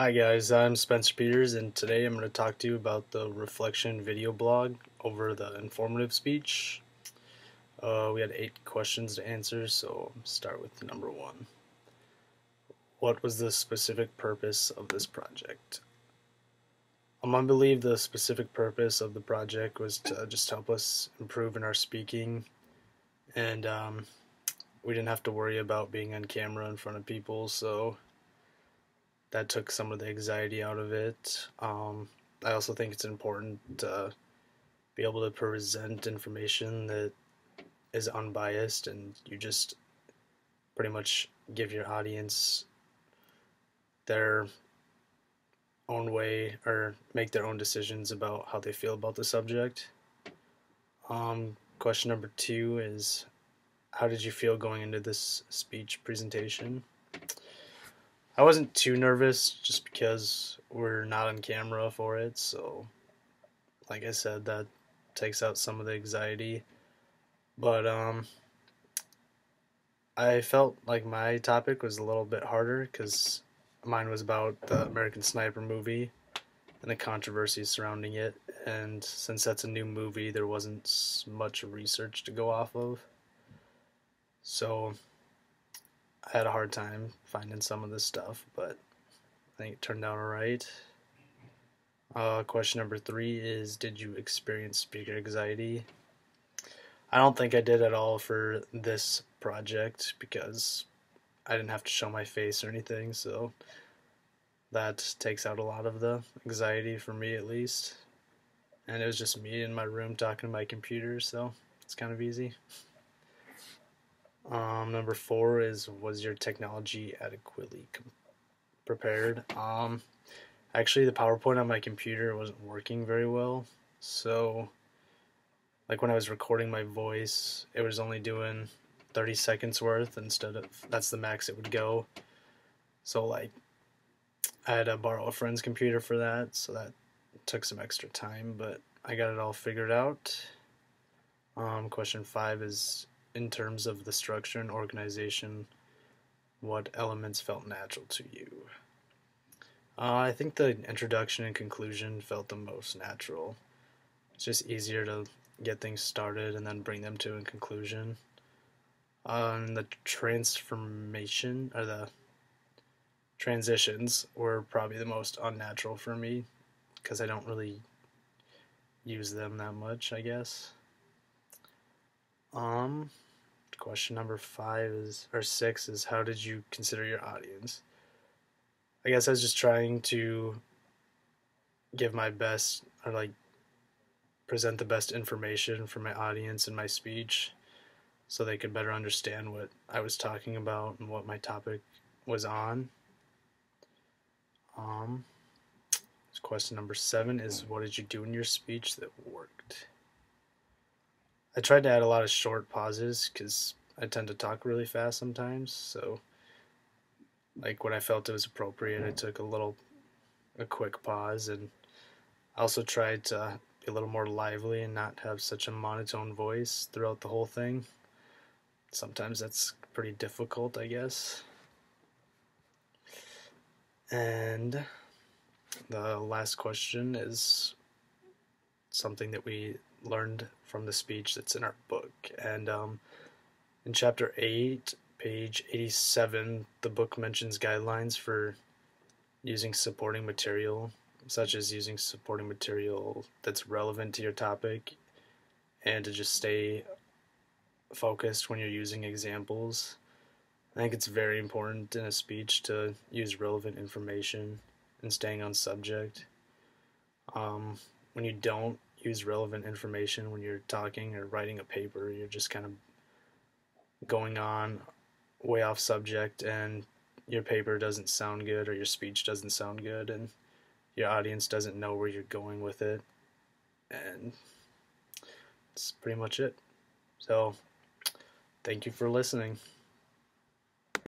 Hi guys, I'm Spencer Peters, and today I'm going to talk to you about the Reflection video blog over the informative speech. We had 8 questions to answer, so I'll start with number 1. What was the specific purpose of this project? I believe the specific purpose of the project was to just help us improve in our speaking, and we didn't have to worry about being on camera in front of people, so that took some of the anxiety out of it. I also think it's important to be able to present information that is unbiased and you just pretty much give your audience their own way or make their own decisions about how they feel about the subject. Question number 2 is, how did you feel going into this speech presentation? I wasn't too nervous just because we're not on camera for it, so like I said, that takes out some of the anxiety. But I felt like my topic was a little bit harder because mine was about the American Sniper movie and the controversy surrounding it. And since that's a new movie, there wasn't much research to go off of. So I had a hard time finding some of this stuff, but I think it turned out alright. Question number 3 is, did you experience speaker anxiety? I don't think I did at all for this project because I didn't have to show my face or anything, so that takes out a lot of the anxiety for me at least. And it was just me in my room talking to my computer, so it's kind of easy. Number 4 is, was your technology adequately prepared? Actually, the PowerPoint on my computer wasn't working very well, so like when I was recording my voice, it was only doing 30 seconds worth instead of, that's the max it would go. So like I had to borrow a friend's computer for that, so that took some extra time, but I got it all figured out. Question 5 is, in terms of the structure and organization, what elements felt natural to you? I think the introduction and conclusion felt the most natural. It's just easier to get things started and then bring them to a conclusion. The transformation or the transitions were probably the most unnatural for me because I don't really use them that much, I guess. Question number 5 is, or 6 is, how did you consider your audience? I guess I was just trying to give my best, or like present the best information for my audience in my speech so they could better understand what I was talking about and what my topic was on. Question number 7 is, what did you do in your speech that worked? I tried to add a lot of short pauses because I tend to talk really fast sometimes, so like when I felt it was appropriate, I took a quick pause, and I also tried to be a little more lively and not have such a monotone voice throughout the whole thing. Sometimes that's pretty difficult, I guess. And the last question is something that we learned from the speech that's in our book. And in chapter 8, page 87, the book mentions guidelines for using supporting material, such as using supporting material that's relevant to your topic, and to just stay focused when you're using examples. I think it's very important in a speech to use relevant information and staying on subject. When you don't use relevant information when you're talking or writing a paper, you're just kind of going on way off subject, and your paper doesn't sound good or your speech doesn't sound good, and your audience doesn't know where you're going with it, and that's pretty much it. So thank you for listening.